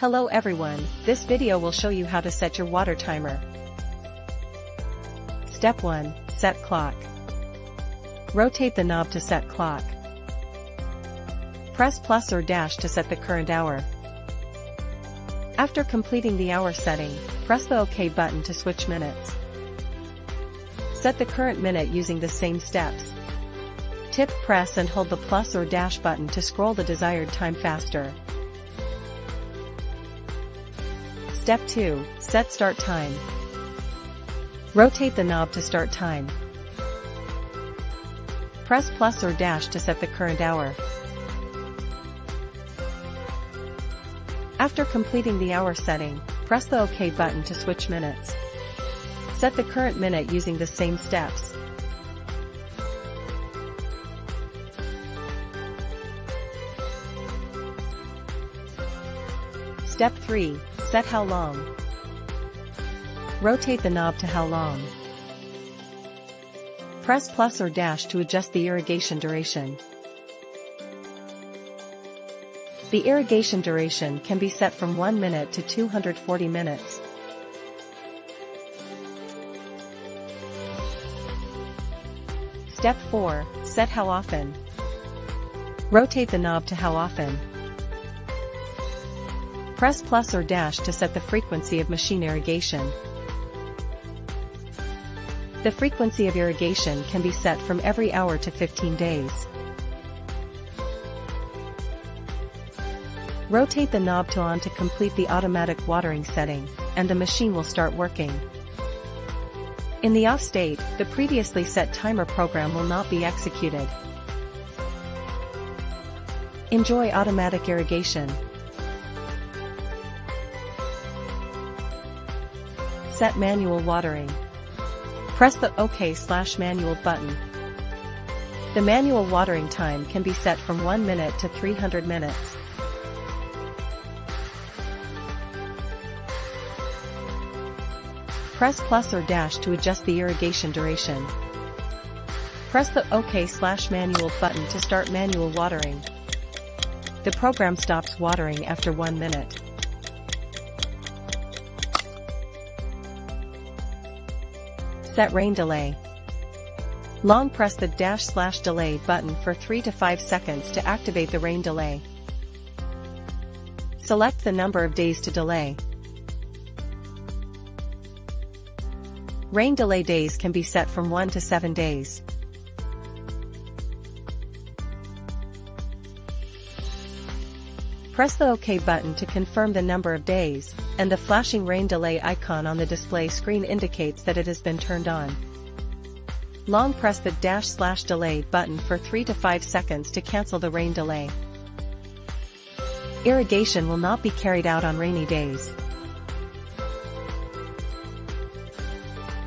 Hello everyone, this video will show you how to set your water timer. Step 1. Set clock. Rotate the knob to set clock. Press plus or dash to set the current hour. After completing the hour setting, press the OK button to switch minutes. Set the current minute using the same steps. Tip, press and hold the plus or dash button to scroll the desired time faster. Step 2. Set start time. Rotate the knob to start time. Press plus or dash to set the current hour. After completing the hour setting, press the OK button to switch minutes. Set the current minute using the same steps. Step 3. Set how long. Rotate the knob to how long. Press plus or dash to adjust the irrigation duration. The irrigation duration can be set from 1 minute to 240 minutes. Step 4. Set how often. Rotate the knob to how often. Press plus or dash to set the frequency of machine irrigation. The frequency of irrigation can be set from every hour to 15 days. Rotate the knob to on to complete the automatic watering setting, and the machine will start working. In the off state, the previously set timer program will not be executed. Enjoy automatic irrigation. Set manual watering. Press the OK/manual button. The manual watering time can be set from 1 minute to 300 minutes. Press plus or dash to adjust the irrigation duration. Press the OK/manual button to start manual watering. The program stops watering after 1 minute. Set rain delay. Long press the dash/delay button for 3 to 5 seconds to activate the rain delay. Select the number of days to delay. Rain delay days can be set from 1 to 7 days. Press the OK button to confirm the number of days, and the flashing rain delay icon on the display screen indicates that it has been turned on. Long press the dash/delay button for 3 to 5 seconds to cancel the rain delay. Irrigation will not be carried out on rainy days.